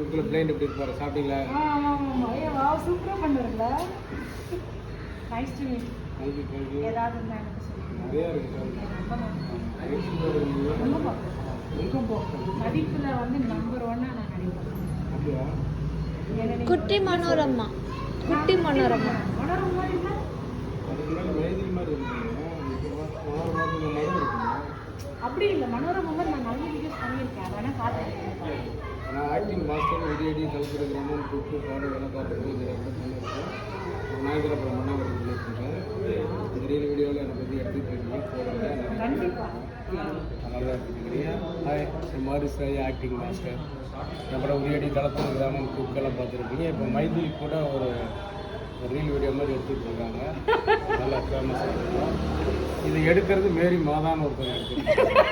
குக்கில் blind எப்படி இருப்பாரு சாப்பிட்டீங்களா? சூப்பராக பண்ணுறீங்கள. Nice to meet. தேங்க்யூ. ஏதாவது இருந்தால் எனக்கு சொல்லுங்கள். நிறையா இருக்குது நடிப்பில் வந்து நம்பர் 1 நான் நடிப்பேன். அப்படியா? குட்டி மனோரமா. குட்டி மனோரமா. மனோரமா இல்லை, அதுக்கு முன்னாடி மைதிலி மாதிரி இருக்கீங்க. அப்படி இல்லை. மனோரமா மாதிரி நான் நிறைய வீடியோஸ் பண்ணியிருக்கேன். அதனால் பார்த்துருக்கேன். நான் ஆக்டிங் மாஸ்டர் உரியடி கல்புர கிராமம் கூட்டு பாடு வேலைக்காட்டு பண்ணியிருக்கேன். நாயகர் அப்புறம் மன்னாவரம் பண்ணியிருக்கேன். இந்த ரீல் வீடியோவில் என்னை பற்றி எடுத்துகிட்டு இருக்கீங்க போடுறேன். நல்லா எடுத்துக்கிறீங்க. Hi, Marisai acting master. அப்புறம் உரியடி தளத்தூர் கிராமம் குக்கெல்லாம் பார்த்துருக்கீங்க. இப்போ மைதிலி கூட ஒரு ரீல் வீடியோ மாதிரி எடுத்துகிட்டு இருக்காங்க. நல்லா ஃபேமஸாக இருக்கும். இது எடுக்கிறது மேரி மாதான்னு ஒருத்தர் எடுத்துருக்காங்க.